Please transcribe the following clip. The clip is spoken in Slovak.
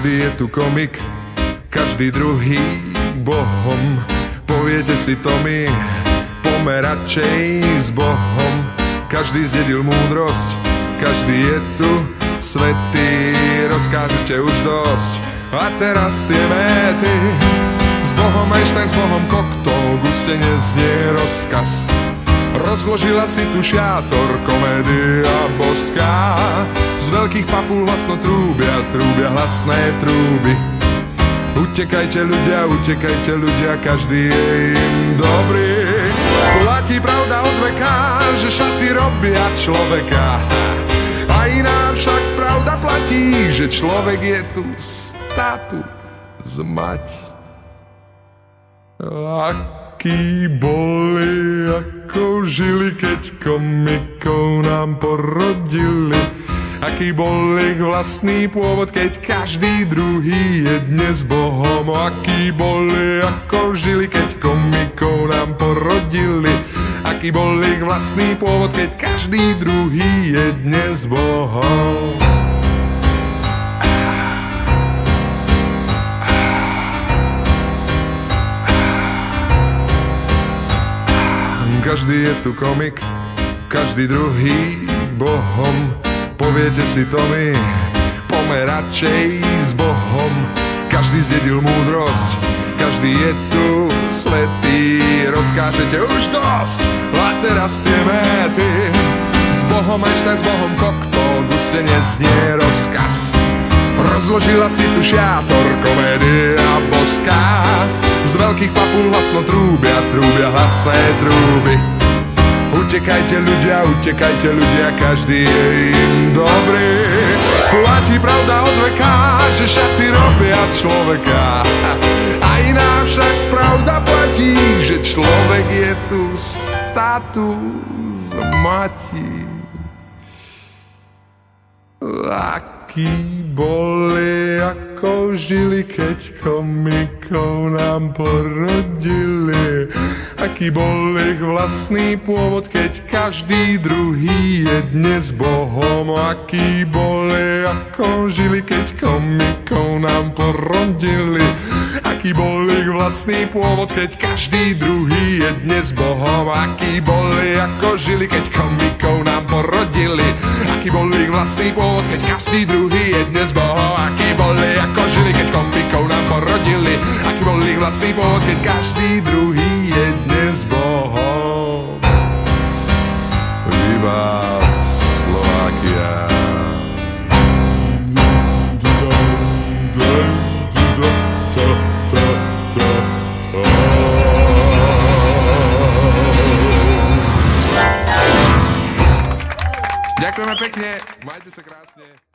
Každý je tu komik, každý druhý bohom. Poviete si to mi, pomer radšej s Bohom. Každý zdedil múdrosť, každý je tu svätý. Rozkážete už dosť a teraz tie méty. S Bohom Einstein, s Bohom Koktol, guste neznie rozkaz. Rozložila si tu šiator, komédia božská. Z veľkých papúl hlasno trúbia hlasné trúby. Utekajte ľudia, každý je im dobrý. Platí pravda od veka, že šaty robia človeka. A iná však pravda platí, že človek je tu status mať. Akí boli, ako žili, keď komikov nám porodili. Aký bol ich vlastný pôvod, keď každý druhý je dnes Bohom. Aký boli, ako žili, keď komikov nám porodili. Aký bol ich vlastný pôvod, keď každý druhý je dnes Bohom. Každý je tu komik, každý druhý bohom. Poviete si to mi, pomer radšej s Bohom. Každý zdedil múdrosť, každý je tu svätý. Rozkážete už dosť a teraz tie méty. S Bohom Einstein, s Bohom Koktol, guste neznie rozkaz. Rozložila si tu šiator, komédia božská. Z veľkých papúl hlasno trúbia hlasné trúby. Utekajte ľudia, každý je im dobrý. Platí pravda od veka, že šaty robia človeka. A iná však pravda platí, že človek je tu status matí. Akí boli, ako žili, keď komikov nám porodili. Aký bol ich vlastný pôvod, keď každý druhý je dnes Bohom. Aký boli, ako žili, keď komikov nám porodili. Aký bol ich vlastný pôvod, keď každý druhý je dnes Bohom. Aký boli, ako žili, keď komikov nám porodili. Aký bol ich vlastný pôvod, keď každý druhý je dnes Bohom. Aký boli, ako žili, keď komikov nám porodili. Aký bol ich vlastný pôvod, keď každý druhý je dnes Bohom. Vivat Slovakia. Ďakujeme pekne, majte sa krásne.